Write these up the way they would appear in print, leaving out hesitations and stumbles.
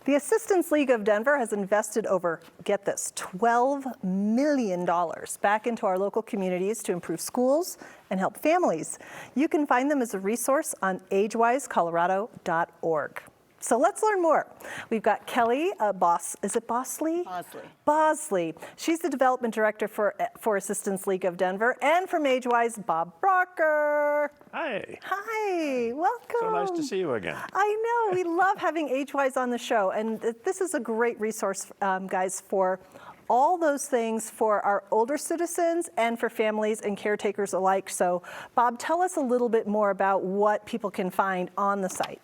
The Assistance League of Denver has invested over, get this, $12 million back into our local communities to improve schools and help families. You can find them as a resource on AgeWiseColorado.org. So let's learn more. We've got Kelly is it Bosley? Bosley. Bosley. She's the Development Director for Assistance League of Denver. And from AgeWise, Bob Brocker. Hi. Hi, welcome. So nice to see you again. I know, we love having AgeWise on the show. And this is a great resource, guys, for all those things for our older citizens and for families and caretakers alike. So Bob, tell us a little bit more about what people can find on the site.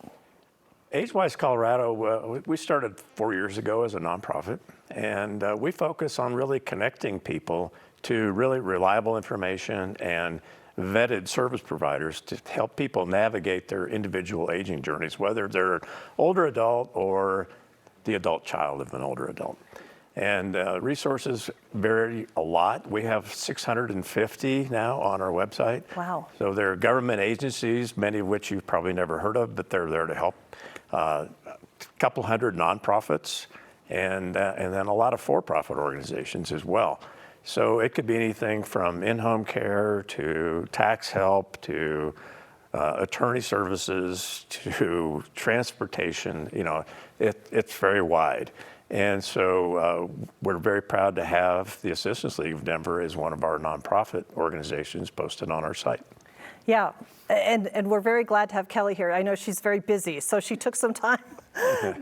AgeWise Colorado, we started 4 years ago as a nonprofit, and we focus on really connecting people to really reliable information and vetted service providers to help people navigate their individual aging journeys, whether they're an older adult or the adult child of an older adult. And resources vary a lot. We have 650 now on our website. Wow. So there are government agencies, many of which you've probably never heard of, but they're there to help. A couple hundred nonprofits, and then a lot of for-profit organizations as well. So it could be anything from in-home care to tax help to attorney services to transportation. You know, it's very wide. And so we're very proud to have the Assistance League of Denver as one of our nonprofit organizations posted on our site. Yeah, and we're very glad to have Kelly here. I know she's very busy, so she took some time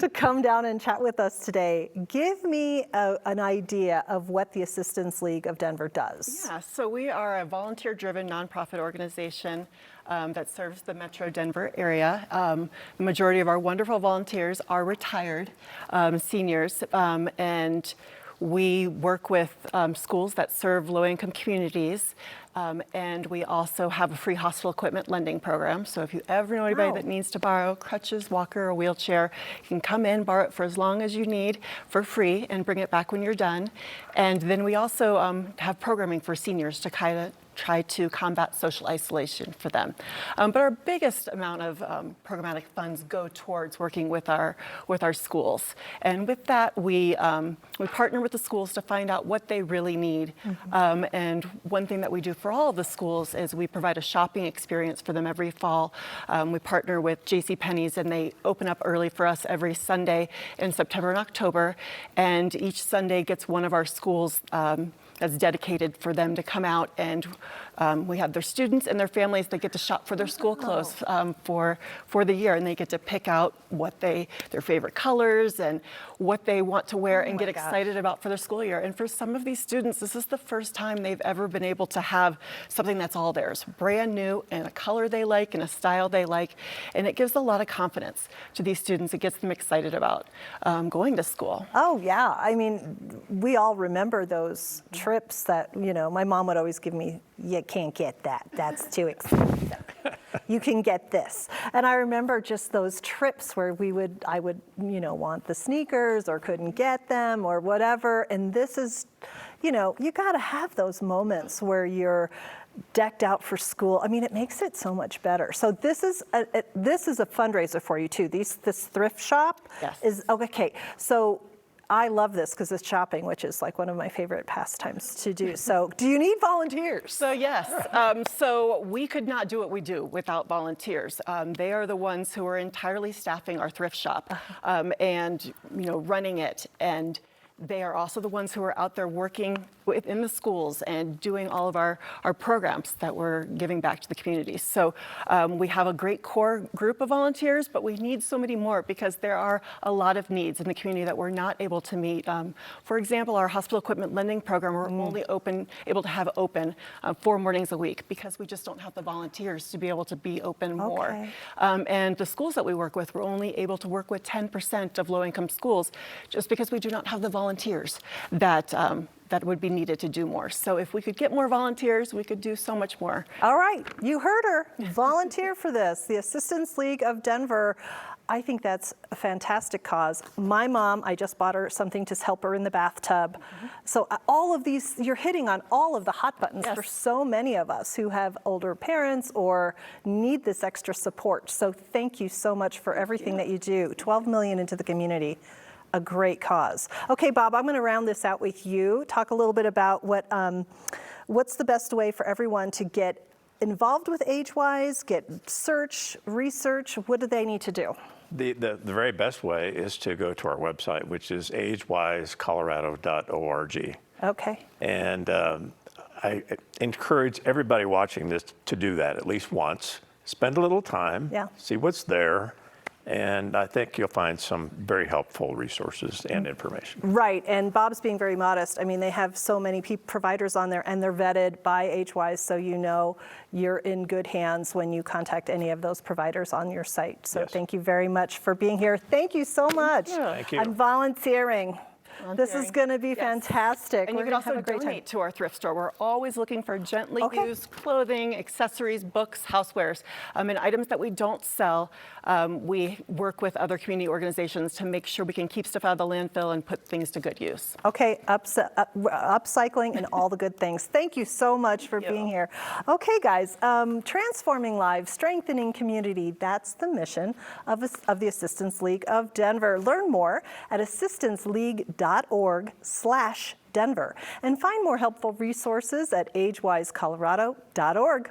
to come down and chat with us today. Give me an idea of what the Assistance League of Denver does. Yeah, so we are a volunteer-driven nonprofit organization that serves the Metro Denver area. The majority of our wonderful volunteers are retired seniors, and we work with schools that serve low-income communities, and we also have a free hospital equipment lending program. So if you ever know anybody that needs to borrow crutches, walker, or wheelchair, you can come in, borrow it for as long as you need for free, and bring it back when you're done. And then we also have programming for seniors to kind of try to combat social isolation for them. But our biggest amount of programmatic funds go towards working with our schools. And with that, we partner with the schools to find out what they really need. And one thing that we do for all of the schools is we provide a shopping experience for them every fall. We partner with JCPenney's, and they open up early for us every Sunday in September and October. And each Sunday gets one of our schools that's dedicated for them to come out, and we have their students and their families that get to shop for their school clothes for the year, and they get to pick out what their favorite colors and what they want to wear and get excited about for their school year. And for some of these students, this is the first time they've ever been able to have something that's all theirs, brand new, and a color they like and a style they like, and it gives a lot of confidence to these students. It gets them excited about going to school. Oh yeah, I mean, we all remember those trips that, you know, my mom would always give me, you can't get that, that's too expensive. You can get this. And I remember just those trips where I would, you know, want the sneakers or couldn't get them or whatever. And this is, you know, you gotta have those moments where you're decked out for school. I mean, it makes it so much better. So this is a fundraiser for you too. This thrift shop is, okay, so I love this because it's shopping, which is like one of my favorite pastimes to do. So do you need volunteers? So yes, so we could not do what we do without volunteers. They are the ones who are entirely staffing our thrift shop and, you know, running it. And they are also the ones who are out there working within the schools and doing all of our programs that we're giving back to the community. So we have a great core group of volunteers, but we need so many more because there are a lot of needs in the community that we're not able to meet. For example, our hospital equipment lending program, we're only able to have open 4 mornings a week because we just don't have the volunteers to be able to be open more. And the schools that we work with, we're only able to work with 10% of low-income schools just because we do not have the volunteers that would be needed to do more. So if we could get more volunteers, we could do so much more. All right, you heard her. Volunteer for this. The Assistance League of Denver. I think that's a fantastic cause. My mom, I just bought her something to help her in the bathtub. So all of these, you're hitting on all of the hot buttons for so many of us who have older parents or need this extra support. So thank you so much for everything that you do. 12 million into the community, a great cause. Okay, Bob, I'm going to round this out with you. Talk a little bit about what's the best way for everyone to get involved with AgeWise, get search, research. What do they need to do? The very best way is to go to our website, which is agewisecolorado.org. Okay. And I encourage everybody watching this to do that at least once. Spend a little time, see what's there, and I think you'll find some very helpful resources and information. Right, and Bob's being very modest. I mean, they have so many providers on there, and they're vetted by AgeWise, so you know you're in good hands when you contact any of those providers on your site. So thank you very much for being here. Thank you so much. Thank you. I'm volunteering. This is going to be fantastic. And you can also donate to our thrift store. We're always looking for gently used clothing, accessories, books, housewares, and items that we don't sell. We work with other community organizations to make sure we can keep stuff out of the landfill and put things to good use. Okay, upcycling and all the good things. Thank you so much for being here. Okay, guys, transforming lives, strengthening community. That's the mission of the Assistance League of Denver. Learn more at assistanceleague.org/Denver and find more helpful resources at agewisecolorado.org.